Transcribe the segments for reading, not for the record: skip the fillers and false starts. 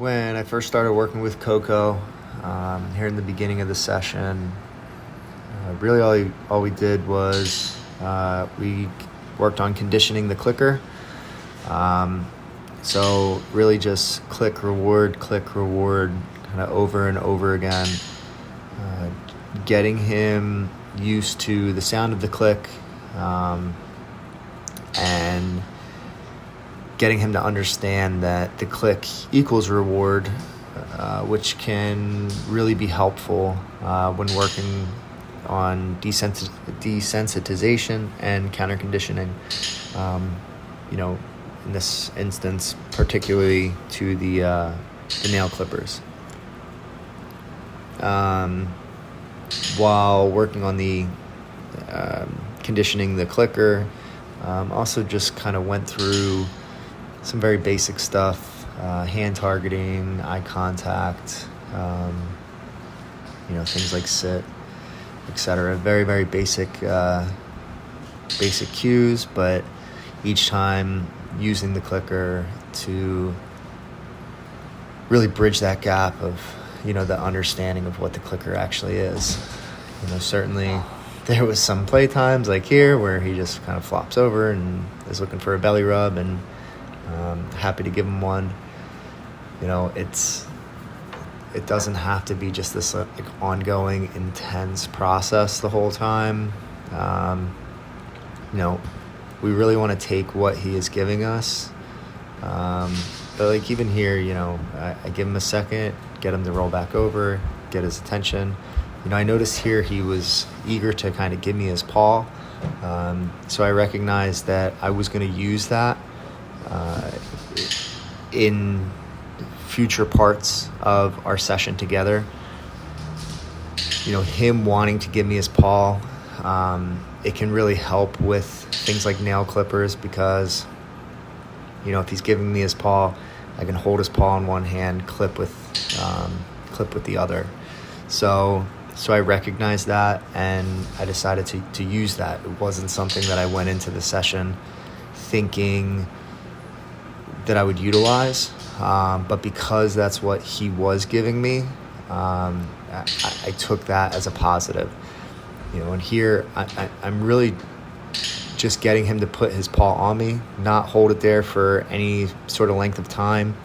when I first started working with Coco, here in the beginning of the session, really all we did was we worked on conditioning the clicker. So really just click, reward, kind of over and over again, getting him used to the sound of the click, and getting him to understand that the click equals reward, which can really be helpful when working on desensitization and counter conditioning. In this instance, particularly to the nail clippers. While working on the conditioning the clicker, also just kind of went through some very basic stuff, hand targeting, eye contact, things like sit, etc. Very, very basic cues, but each time using the clicker to really bridge that gap of, the understanding of what the clicker actually is. Certainly there was some play times like here where he just kind of flops over and is looking for a belly rub, and happy to give him one. It doesn't have to be just this ongoing intense process the whole time. We really want to take what he is giving us. But even here, I give him a second, get him to roll back over, get his attention. I noticed here he was eager to kind of give me his paw. So I recognized that I was going to use that in future parts of our session together. Him wanting to give me his paw, it can really help with things like nail clippers, because if he's giving me his paw, I can hold his paw in one hand, clip with the other. So I recognized that, and I decided to use that. It wasn't something that I went into the session thinking that I would utilize, but because that's what he was giving me, I took that as a positive. And here I'm really just getting him to put his paw on me, not hold it there for any sort of length of time.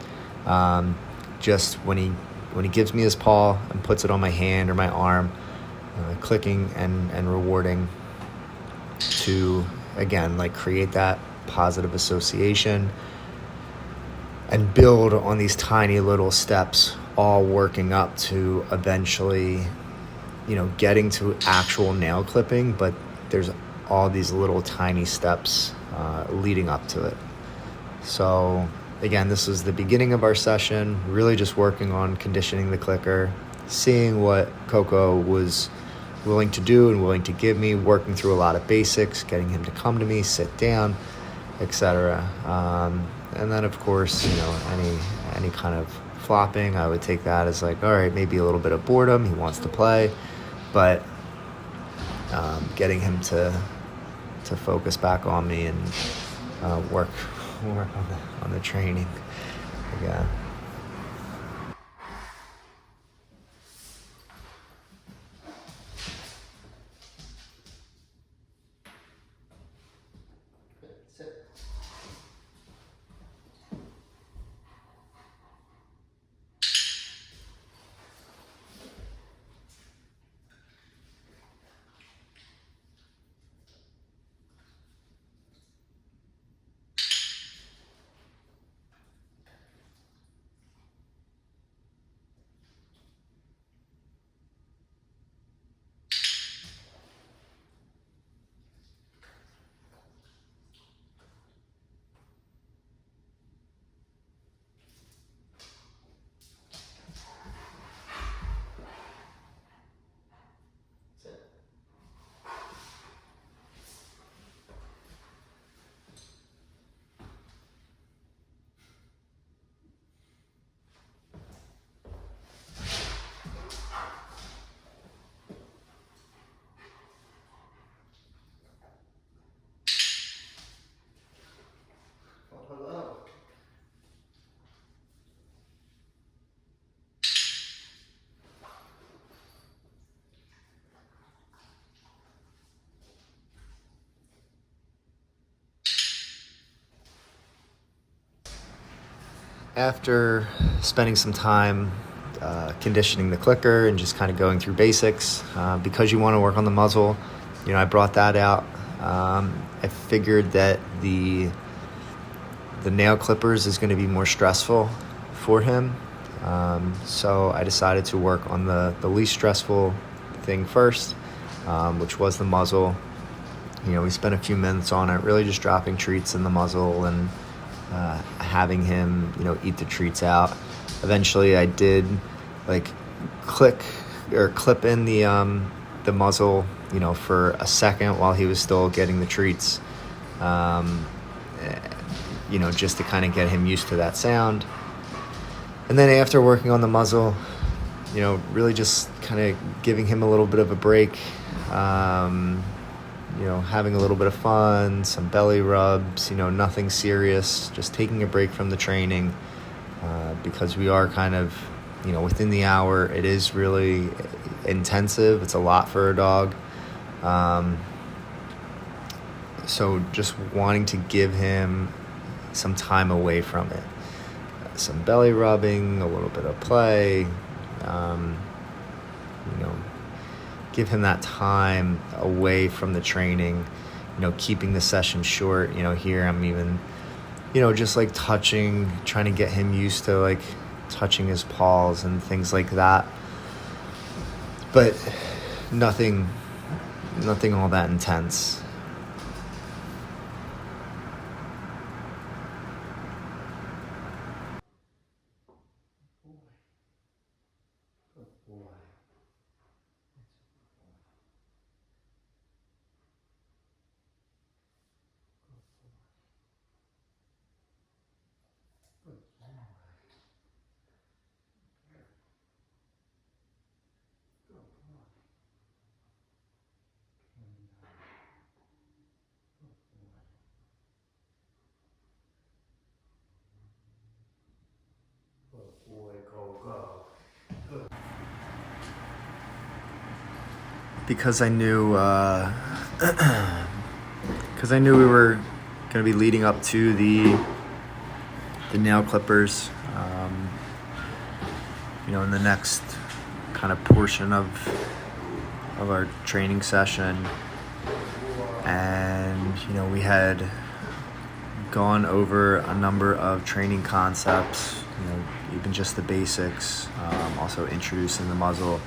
Just when he gives me his paw and puts it on my hand or my arm, clicking and rewarding to, again, create that positive association and build on these tiny little steps, all working up to eventually, getting to actual nail clipping. But there's all these little tiny steps leading up to it. So again, this was the beginning of our session, really just working on conditioning the clicker, seeing what Coco was willing to do and willing to give me, working through a lot of basics, getting him to come to me, sit down, etc. And then, of course, any kind of flopping, I would take that as all right, maybe a little bit of boredom. He wants to play, but getting him to focus back on me and work on the training again. after spending some time conditioning the clicker and just kind of going through basics, because you want to work on the muzzle, I brought that out. I figured that the nail clippers is going to be more stressful for him. So I decided to work on the least stressful thing first, which was the muzzle. We spent a few minutes on it, really just dropping treats in the muzzle and having him, eat the treats out. Eventually I did clip in the muzzle, for a second while he was still getting the treats, just to kind of get him used to that sound. And then after working on the muzzle, really just kind of giving him a little bit of a break, having a little bit of fun, some belly rubs, nothing serious, just taking a break from the training, because we are kind of, within the hour. It is really intensive. It's a lot for a dog. So just wanting to give him some time away from it. Some belly rubbing, a little bit of play, give him that time away from the training, keeping the session short. Here I'm even, just touching, trying to get him used to touching his paws and things like that. But nothing all that intense. Because I knew, we were going to be leading up to the nail clippers, in the next kind of portion of our training session. And, we had gone over a number of training concepts, even just the basics, also introducing the muzzle.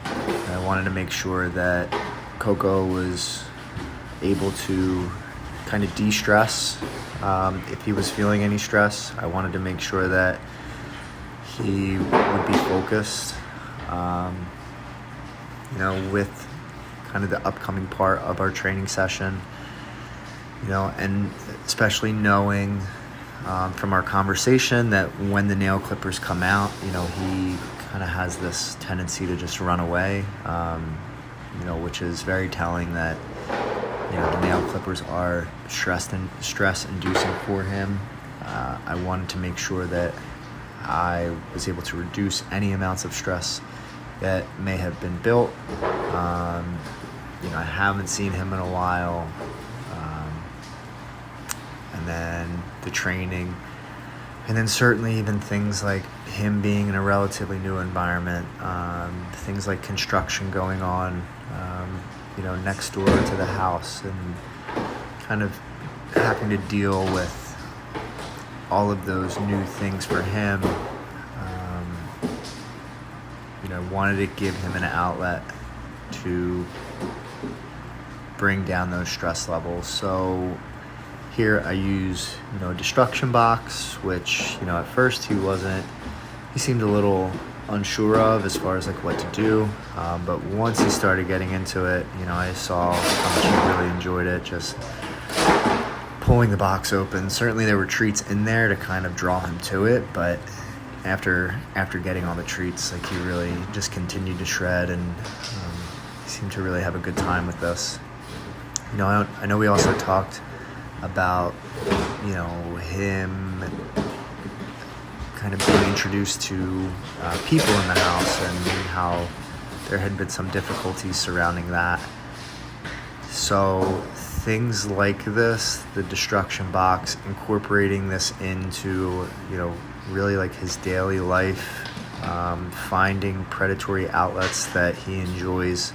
And I wanted to make sure that Coco was able to kind of de-stress. If he was feeling any stress, I wanted to make sure that he would be focused, with kind of the upcoming part of our training session, and especially knowing from our conversation that when the nail clippers come out, he kind of has this tendency to just run away, which is very telling that, the nail clippers are stress-inducing for him. I wanted to make sure that I was able to reduce any amounts of stress that may have been built. I haven't seen him in a while. And then the training. And then certainly even things like him being in a relatively new environment, things like construction going on, next door to the house, and kind of having to deal with all of those new things for him. I wanted to give him an outlet to bring down those stress levels. So here I use, a destruction box, which, at first he seemed a little unsure of as far as what to do. But once he started getting into it, I saw how much he really enjoyed it, just pulling the box open. Certainly there were treats in there to kind of draw him to it, but after getting all the treats, he really just continued to shred, and he seemed to really have a good time with this. I know we also talked about, him kind of being introduced to people in the house, and how there had been some difficulties surrounding that. So things like this, the destruction box, incorporating this into, really like his daily life, finding predatory outlets that he enjoys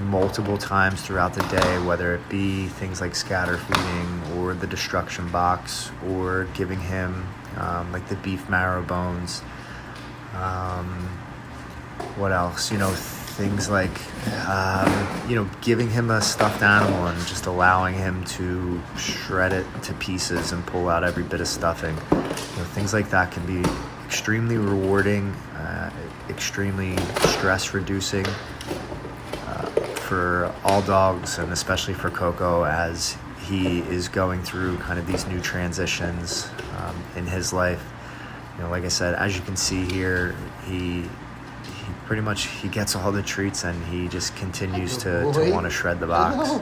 multiple times throughout the day, whether it be things like scatter feeding or the destruction box, or giving him like the beef marrow bones. What else? Things like, giving him a stuffed animal and just allowing him to shred it to pieces and pull out every bit of stuffing. Things like that can be extremely rewarding, extremely stress reducing for all dogs, and especially for Coco as he is going through kind of these new transitions in his life. Like I said, as you can see here, he pretty much he gets all the treats and he just continues to want to shred the box.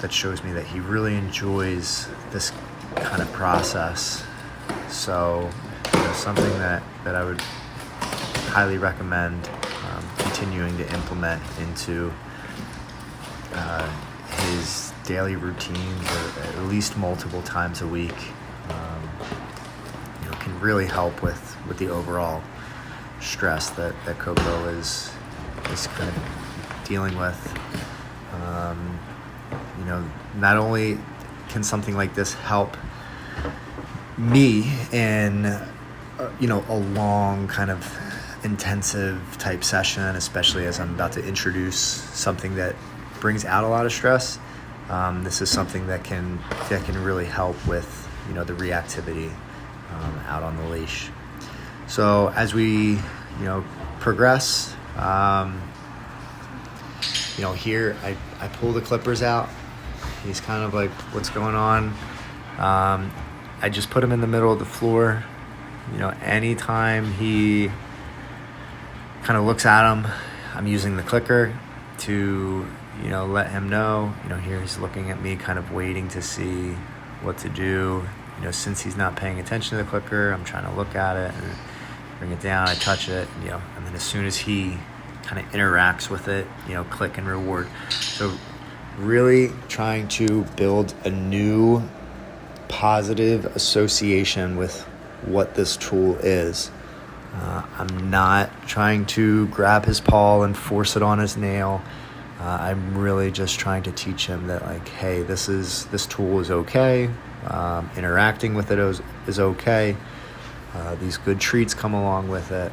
That shows me that he really enjoys this kind of process. So something that I would highly recommend continuing to implement into his daily routines, or at least multiple times a week. Can really help with the overall stress that Coco is kind of dealing with. Not only can something like this help me in a long kind of intensive type session, especially as I'm about to introduce something that brings out a lot of stress. This is something that can really help with the reactivity out on the leash. So as we progress, here I pull the clippers out. He's kind of like, what's going on? I just put him in the middle of the floor. Anytime he kind of looks at him, I'm using the clicker to let him know. Here he's looking at me, kind of waiting to see what to do. Since he's not paying attention to the clicker, I'm trying to look at it and bring it down. I touch it, and then as soon as he kind of interacts with it, click and reward. So really trying to build a new positive association with what this tool is. I'm not trying to grab his paw and force it on his nail. I'm really just trying to teach him that, like, hey, this tool is okay. Interacting with it is okay. These good treats come along with it,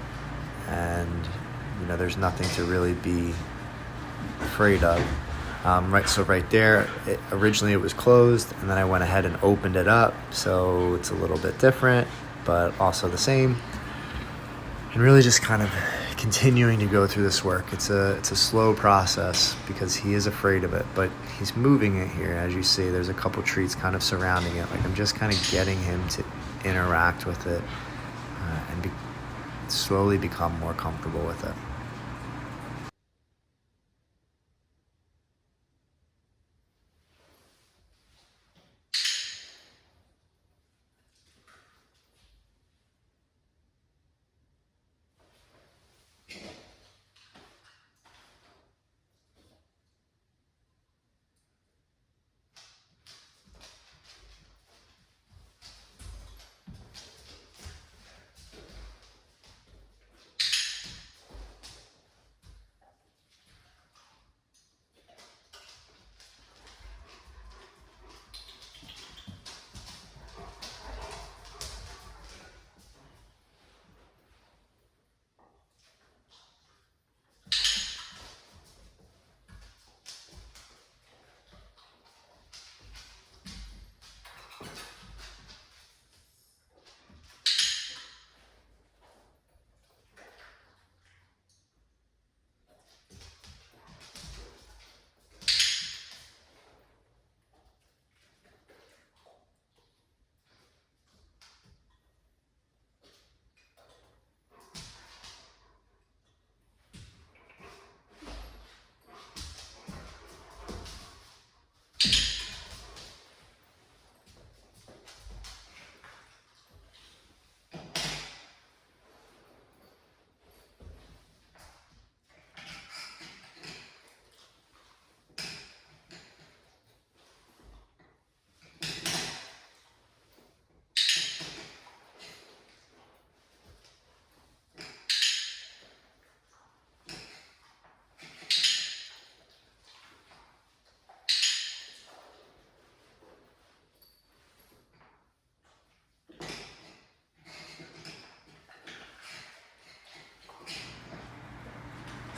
and there's nothing to really be afraid of. Right there, originally it was closed, and then I went ahead and opened it up, so it's a little bit different, but also the same. And really just kind of continuing to go through this work. It's a slow process because he is afraid of it, but he's moving it here. As you see, there's a couple treats kind of surrounding it. Like, I'm just kind of getting him to interact with it and slowly become more comfortable with it.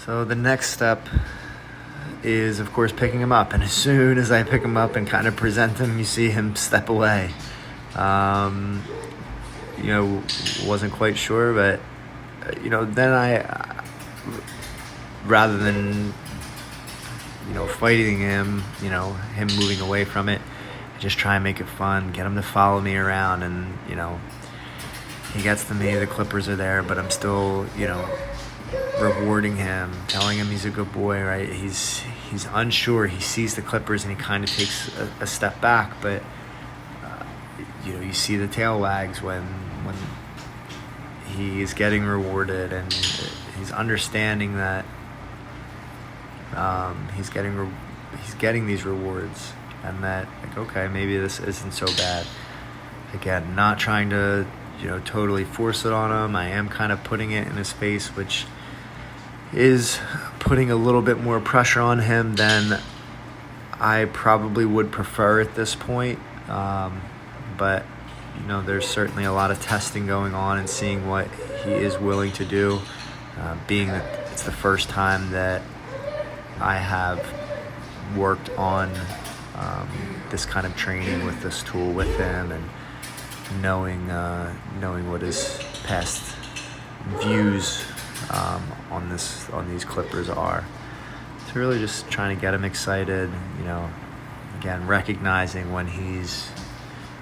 So the next step is, of course, picking him up. And as soon as I pick him up and kind of present him, you see him step away. Wasn't quite sure, but, then I, rather than, fighting him, him moving away from it, I just try and make it fun, get him to follow me around. And, he gets to me, the clippers are there, but I'm still, rewarding him, telling him he's a good boy, right? He's unsure. He sees the clippers and he kind of takes a step back, but you see the tail wags when he's getting rewarded, and he's understanding that he's getting these rewards, and that, like, okay, maybe this isn't so bad. Again, not trying to totally force it on him. I am kind of putting it in his face, which is putting a little bit more pressure on him than I probably would prefer at this point. But there's certainly a lot of testing going on and seeing what he is willing to do, being that it's the first time that I have worked on this kind of training with this tool with him, and knowing what his past views on these clippers are. So really just trying to get him excited, again, recognizing when he's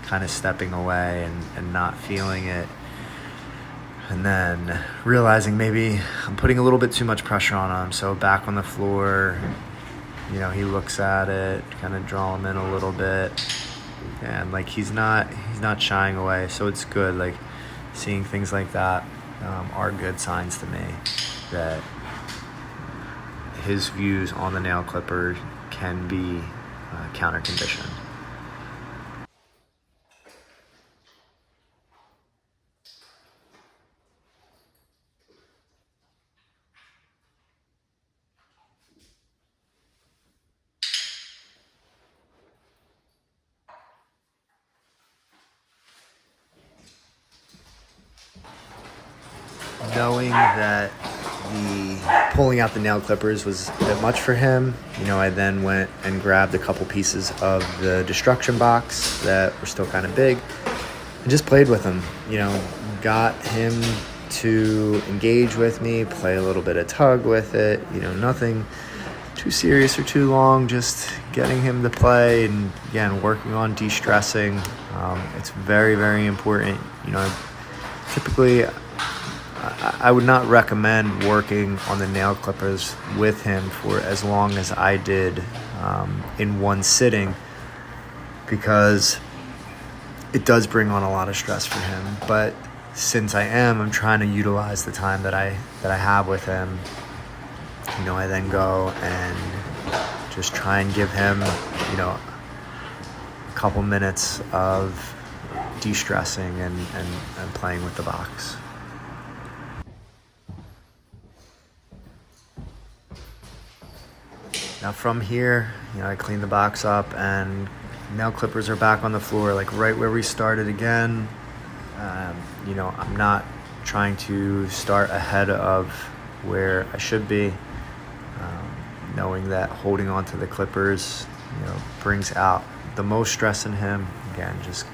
kind of stepping away and not feeling it, and then realizing maybe I'm putting a little bit too much pressure on him. So back on the floor, he looks at it, kind of draw him in a little bit, and like he's not shying away. So it's good. Like, seeing things like that are good signs to me that his views on the nail clipper can be counter conditioned. Knowing that pulling out the nail clippers was a bit much for him, I then went and grabbed a couple pieces of the destruction box that were still kind of big and just played with him. Got him to engage with me, play a little bit of tug with it, nothing too serious or too long, just getting him to play, and again, working on de-stressing. It's very, very important. Typically I would not recommend working on the nail clippers with him for as long as I did in one sitting, because it does bring on a lot of stress for him. But since I'm trying to utilize the time that I have with him, I then go and just try and give him, a couple minutes of de-stressing and playing with the box. Now from here, I clean the box up, and nail clippers are back on the floor, like right where we started again. I'm not trying to start ahead of where I should be, knowing that holding on to the clippers, brings out the most stress in him. Again, just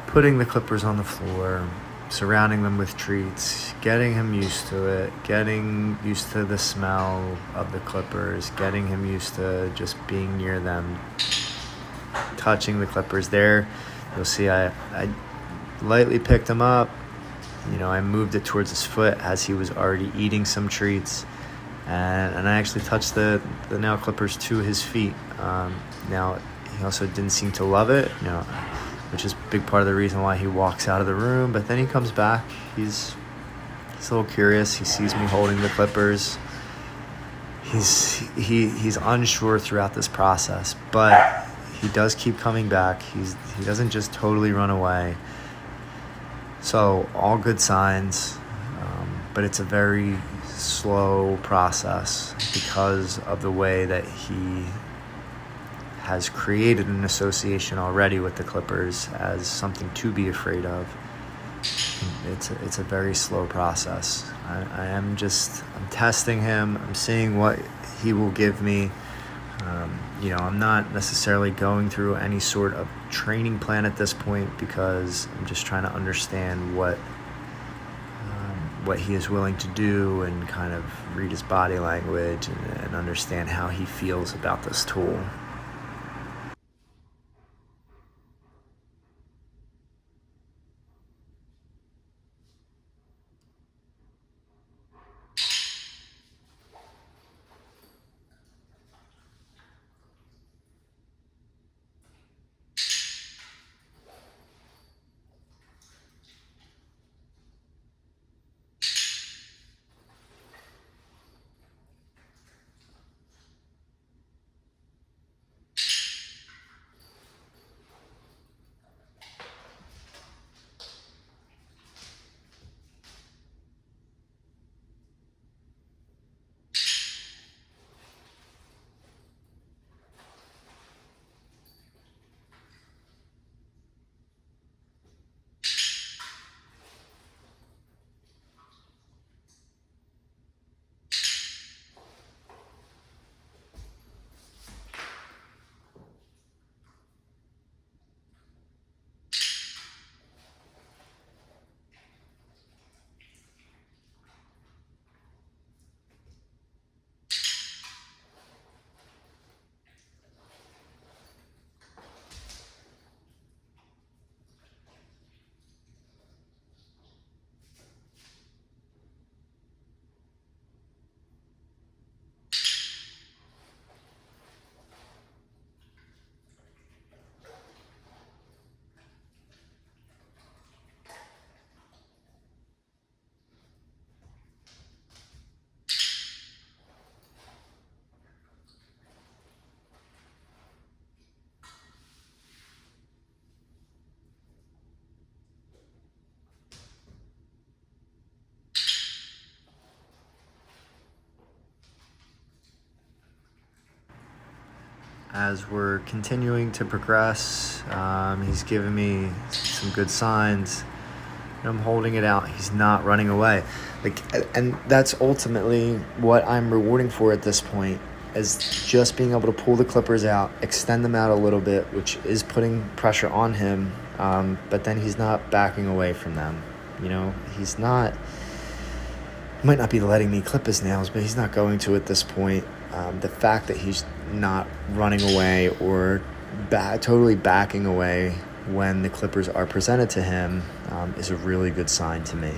putting the clippers on the floor, surrounding them with treats, getting him used to it, getting used to the smell of the clippers, getting him used to just being near them, touching the clippers. There, you'll see I lightly picked him up. I moved it towards his foot as he was already eating some treats, and I actually touched the nail clippers to his feet. Now, he also didn't seem to love it, which is a big part of the reason why he walks out of the room. But then he comes back. He's a little curious. He sees me holding the clippers. He's unsure throughout this process, but he does keep coming back. He doesn't just totally run away. So all good signs, but it's a very slow process because of the way that he has created an association already with the clippers as something to be afraid of. It's a very slow process. I'm testing him. I'm seeing what he will give me. I'm not necessarily going through any sort of training plan at this point because I'm just trying to understand what he is willing to do and kind of read his body language and understand how he feels about this tool. As we're continuing to progress, he's giving me some good signs. I'm holding it out. He's not running away. And that's ultimately what I'm rewarding for at this point, is just being able to pull the clippers out, extend them out a little bit, which is putting pressure on him. But then he's not backing away from them. He might not be letting me clip his nails, but he's not going to at this point. The fact that he's not running away or totally backing away when the clippers are presented to him is a really good sign to me.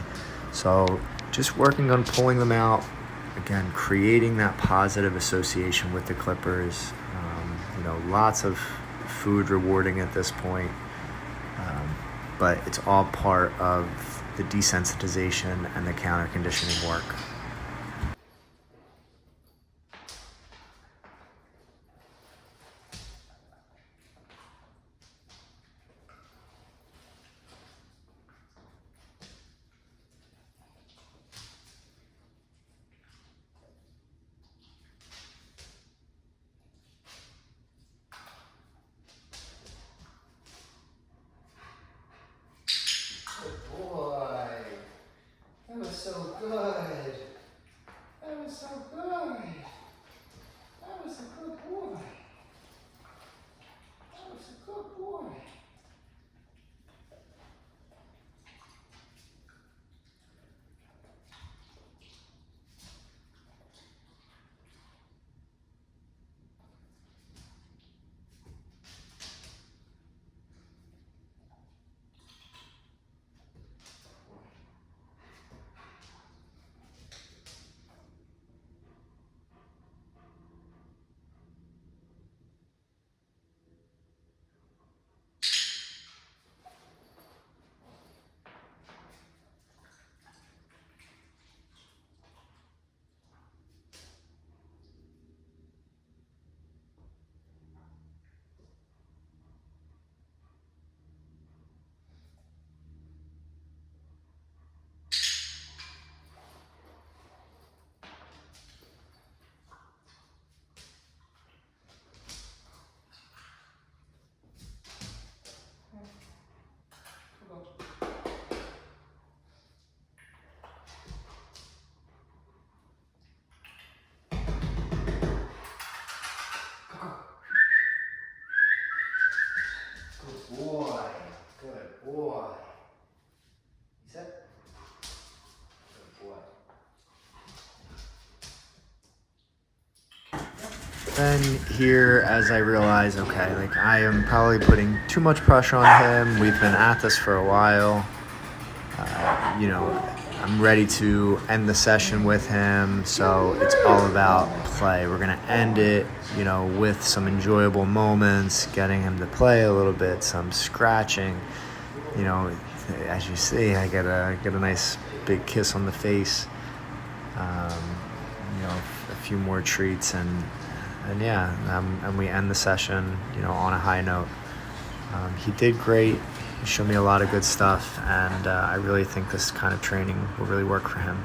So just working on pulling them out, again, creating that positive association with the clippers. Lots of food rewarding at this point, but it's all part of the desensitization and the counter conditioning work. Good boy. That was so good. Then here, as I realize, okay, like I am probably putting too much pressure on him. We've been at this for a while. I'm ready to end the session with him, so it's all about play. We're gonna end it, with some enjoyable moments, getting him to play a little bit, some scratching. As you see, I get a nice big kiss on the face. A few more treats, and we end the session, on a high note. He did great. He showed me a lot of good stuff, and I really think this kind of training will really work for him.